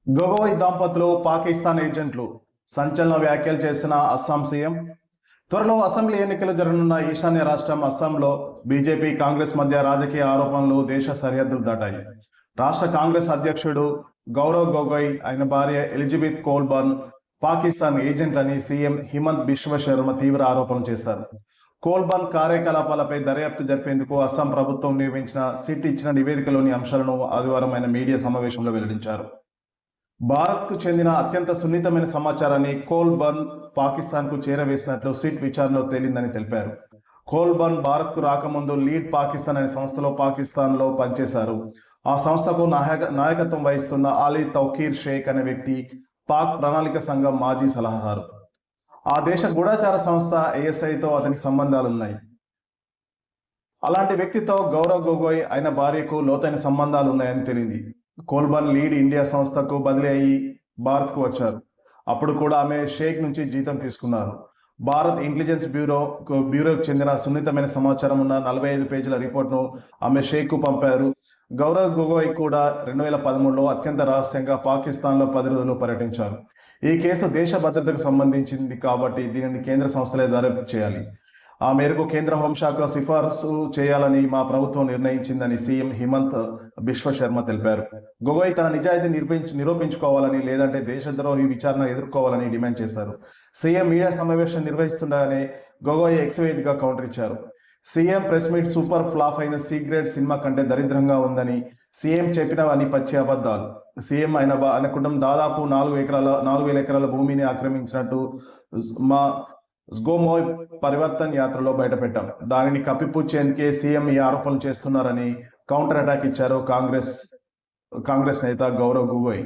గొగోయ్ దంపతులు పాకిస్తాన్ ఏజెంట్లు సంచలన వ్యాఖ్యలు చేసిన అస్సాం సీఎం. త్వరలో అసెంబ్లీ ఎన్నికలు జరగనున్న ఈశాన్య రాష్ట్రం అస్సాంలో బీజేపీ కాంగ్రెస్ మధ్య రాజకీయ ఆరోపణలు దేశ సరిహద్దులు దాటాయి. రాష్ట్ర కాంగ్రెస్ అధ్యక్షుడు గౌరవ్ గొగోయ్ ఆయన భార్య ఎలిజబెత్ కోల్బర్న్ పాకిస్తాన్ ఏజెంట్లని సీఎం హిమంత్ బిశ్వ శర్మ తీవ్ర ఆరోపణలు చేశారు. కోల్బర్న్ కార్యకలాపాలపై దర్యాప్తు జరిపేందుకు అస్సాం ప్రభుత్వం నియమించిన సిట్ ఇచ్చిన నివేదికలోని అంశాలను ఆదివారం ఆయన మీడియా సమావేశంలో వెల్లడించారు. భారత్కు చెందిన అత్యంత సున్నితమైన సమాచారాన్ని కోల్బర్న్ పాకిస్తాన్కు చేరవేసినట్లు సిట్ విచారణలో తేలిందని తెలిపారు. కోల్బర్న్ భారత్కు రాకముందు లీడ్ పాకిస్తాన్ అనే సంస్థలో పాకిస్తాన్లో పనిచేశారు. ఆ సంస్థకు నాయకత్వం వహిస్తున్న అలీ తౌకీర్ షేక్ అనే వ్యక్తి పాక్ ప్రణాళిక సంఘం మాజీ సలహాదారు. ఆ దేశ గూఢచార సంస్థ ఐఎస్ఐతో అతనికి సంబంధాలున్నాయి. అలాంటి వ్యక్తితో గౌరవ్ గొగోయ్ ఆయన భార్యకు లోతైన సంబంధాలు ఉన్నాయని తెలిసింది. కోల్బర్న్ లీడ్ ఇండియా సంస్థకు బదిలీ అయ్యి భారత్కు వచ్చారు. అప్పుడు కూడా ఆమె షేక్ నుంచి జీతం తీసుకున్నారు. భారత్ ఇంటెలిజెన్స్ బ్యూరోకు చెందిన సున్నితమైన సమాచారం ఉన్న 45 పేజీల రిపోర్ట్ను ఆమె షేక్కు పంపారు. గౌరవ్ గొగోయ్ కూడా 2013లో అత్యంత రహస్యంగా పాకిస్తాన్లో 10 రోజులు పర్యటించారు. ఈ కేసు దేశ భద్రతకు సంబంధించింది కాబట్టి దీనిని కేంద్ర సంస్థలే దర్యాప్తు చేయాలి. ఆ మేరకు కేంద్ర హోంశాఖ సిఫార్సు చేయాలని మా ప్రభుత్వం నిర్ణయించిందని సీఎం హిమంత్ బిశ్వ శర్మ తెలిపారు. గొగోయ్ తన నిజాయితీ నిరూపించుకోవాలని, లేదంటే దేశద్రోహి విచారణ ఎదుర్కోవాలని డిమాండ్ చేశారు. సీఎం మీడియా సమావేశం నిర్వహిస్తుండగానే గొగోయ్ ఎక్స్ వేదికగా కౌంటర్ ఇచ్చారు. CM press meet super flop అయిన సీక్రెట్ సినిమా కంటే దరిద్రంగా ఉందని, సీఎం చెప్పినవన్నీ పచ్చి అబద్ధాలు. సీఎం ఆయన కుటుంబం దాదాపు 4,000 ఎకరాల భూమిని ఆక్రమించినట్టు మా స్గోమోయ్ పరివర్తన్ యాత్రలో బయటపెట్టాం. దానిని కప్పిపుచ్చేందుకే సీఎం ఈ ఆరోపణలు చేస్తున్నారని కౌంటర్ అటాక్ ఇచ్చారు కాంగ్రెస్ నేత గౌరవ్ గొగోయ్.